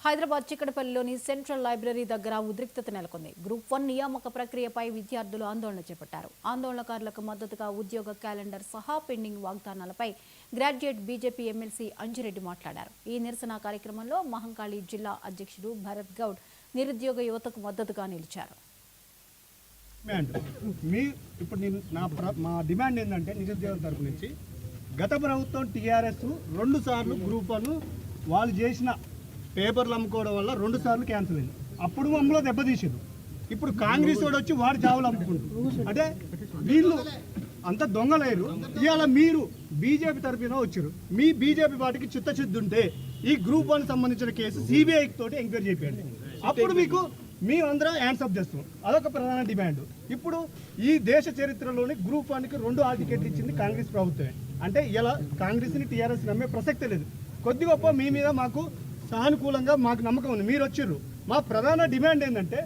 Hyderabad చిక్కడపల్లిలోని central library దగ్గర ఉద్రిక్తత నెలకొంది. గ్రూప్ 1 నియామక ప్రక్రియపై విద్యార్థులు ఆందోళన చేపట్టారు. ఆందోళనకారులకు మద్దతుగా ఉద్యోగ క్యాలెండర్ సహా పెండింగ్ వాగ్దానాలపై గ్రాడ్యుయేట్ బీజేపీ ఎమ్మెల్సీ అంజిరెడ్డి మాట్లాడారు. ఈ నిరసన కార్యక్రమంలో మహంకాళి జిల్లా అధ్యక్షుడు భరత్ గౌడ్ నిరుద్యోగ యువతకు మద్దతుగా నిలిచారు. మా డిమాండ్ ఏంటంటే నిరుద్యోగుల తరపు నుంచి గత ప్రభుత్వం టీఆర్ఎస్ 2 సార్లు గ్రూప్ 1 వాళ్ళు చేసిన పేపర్లు అమ్ముకోవడం వల్ల 2 సార్లు క్యాన్సిల్ అయింది. అప్పుడు మమ్మల్ని దెబ్బతీసారు. ఇప్పుడు కాంగ్రెస్ వాడు వచ్చి వాడు జాబులు అమ్ముకుంటారు. అంటే వీళ్ళు అంత దొంగలేరు. ఇవాళ మీరు బీజేపీ తరఫున వచ్చారు. మీ బీజేపీ పార్టీకి చిత్తశుద్ధి ఉంటే ఈ గ్రూప్ 1 సంబంధించిన కేసు సిబిఐ తోటి ఎంక్వైరీ చేయండి. అప్పుడు మీకు మేమందరం యాన్సప్ చేస్తాం. అదొక ప్రధాన డిమాండ్. ఇప్పుడు ఈ దేశ చరిత్రలోని గ్రూప్ 1కి 2 హాల్ టికెట్లు ఇచ్చింది కాంగ్రెస్ ప్రభుత్వమే. అంటే ఇలా కాంగ్రెస్ని టీఆర్ఎస్ నమ్మే ప్రసక్తే లేదు. కొద్ది గొప్ప మీ మీద మాకు సానుకూలంగా మాకు నమ్మకం ఉంది. మీరు వచ్చారు. మా ప్రధాన డిమాండ్ ఏంటంటే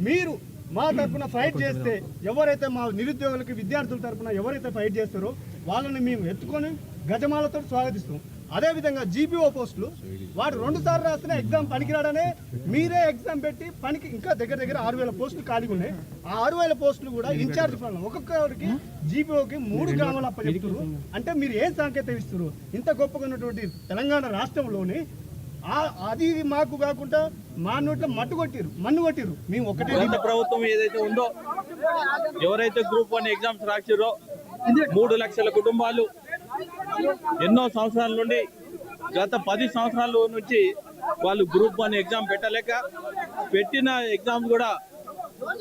మీరు మా తరఫున ఫైట్ చేస్తే ఎవరైతే మా నిరుద్యోగులకి విద్యార్థుల తరఫున ఎవరైతే ఫైట్ చేస్తారో వాళ్ళని మేము ఎత్తుకొని గజమాలతో స్వాగతిస్తాం. అదేవిధంగా జీపీఓ పోస్టులు వాడు 2 సార్లు రాస్తున్న ఎగ్జామ్ పనికిరాడనే మీరే ఎగ్జామ్ పెట్టి పనికి ఇంకా దగ్గర 6,000 పోస్టులు ఖాళీగా ఉన్నాయి. ఆ 6,000 పోస్టులు కూడా ఇన్ఛార్జ్ పనులు ఒక్కొక్కరికి జీపీఓకి 3 గ్రామాలు అప్పచెప్తారు. అంటే మీరు ఏం సాంకేతిక ఇస్తారు? ఇంత గొప్పగా ఉన్నటువంటి తెలంగాణ రాష్ట్రంలోని అది మాకు కాకుండా మా నోట్లో మన్ను కొట్టిరు. మేము ఒకటే ప్రభుత్వం ఏదైతే ఉందో ఎవరైతే గ్రూప్ 1 ఎగ్జామ్స్ రాసిరో 3 లక్షల కుటుంబాలు ఎన్నో సంవత్సరాల నుండి గత 10 సంవత్సరాల నుంచి వాళ్ళు గ్రూప్ 1 ఎగ్జామ్ పెట్టిన ఎగ్జామ్స్ కూడా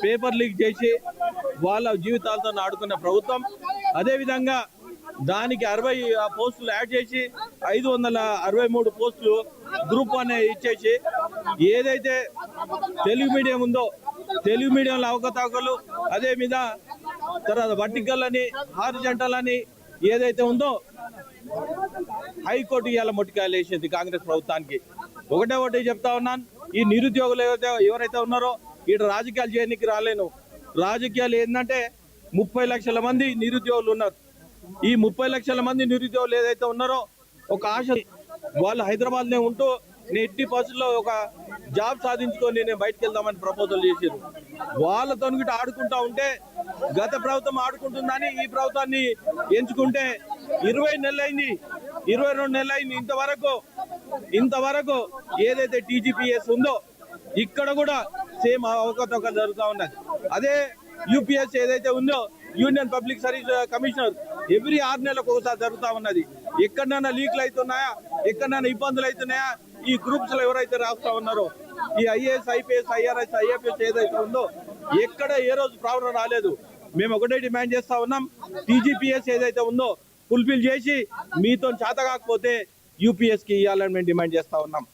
పేపర్ లీక్ చేసి వాళ్ళ జీవితాలతో ఆడుకున్న ప్రభుత్వం. అదేవిధంగా దానికి 60 పోస్టులు యాడ్ చేసి 563 పోస్టులు గ్రూప్ 1 ఇచ్చేసి ఏదైతే తెలుగు మీడియం ఉందో తెలుగు మీడియంలో అవకతవకలు, అదే మీద తర్వాత వర్టికల్ అని హారిజంటల్ అని ఏదైతే ఉందో హైకోర్టు ఇవాళ మొట్టికాయలు వేసింది కాంగ్రెస్ ప్రభుత్వానికి. ఒకటే చెప్తా ఉన్నాను, ఈ నిరుద్యోగులు ఎవరైతే ఉన్నారో ఇక్కడ రాజకీయాలు చేయడానికి రాలేను. రాజకీయాలు ఏంటంటే 30 లక్షల మంది నిరుద్యోగులు ఉన్నారు. ఈ 30 లక్షల మంది నిరుద్యోగులు ఏదైతే ఉన్నారో ఒక ఆశ వాళ్ళు హైదరాబాద్నే ఉంటూ నేను 80% ఒక జాబ్ సాధించుకొని నేను బయటకు వెళ్దామని ప్రపోజల్ చేశారు. వాళ్ళతో ఆడుకుంటా ఉంటే గత ప్రభుత్వం ఆడుకుంటుందని ఈ ప్రభుత్వాన్ని ఎంచుకుంటే 20 నెలలైంది, 22 నెలలైంది. ఇంతవరకు ఏదైతే టీజీపీఎస్ ఉందో ఇక్కడ కూడా సేమ్ అవకతవకలు జరుగుతూ ఉన్నది. అదే యూపీఎస్ ఏదైతే ఉందో union public service commissioner every 6 నెలలకు ఒకసారి జరుగుతూ ఉన్నది. ఎక్కడైనా లీక్లు అవుతున్నాయా, ఎక్కడైనా ఇబ్బందులు అవుతున్నాయా? ఈ గ్రూప్స్ లో ఎవరైతే రాస్తా ఉన్నారో ఈ ఐఏఎస్, ఐపీఎస్, ఐఆర్ఎస్, ఐఎఫ్ఎస్ ఏదైతే ఉందో ఎక్కడ ఏ రోజు ప్రాబ్లం రాలేదు. మేము ఒకటే డిమాండ్ చేస్తా ఉన్నాం, టీజీపీఎస్ ఏదైతే ఉందో ఫుల్ఫిల్ చేసి మీతో చేత కాకపోతే యూపీఎస్ కి ఇవ్వాలని మేము డిమాండ్ చేస్తా ఉన్నాం.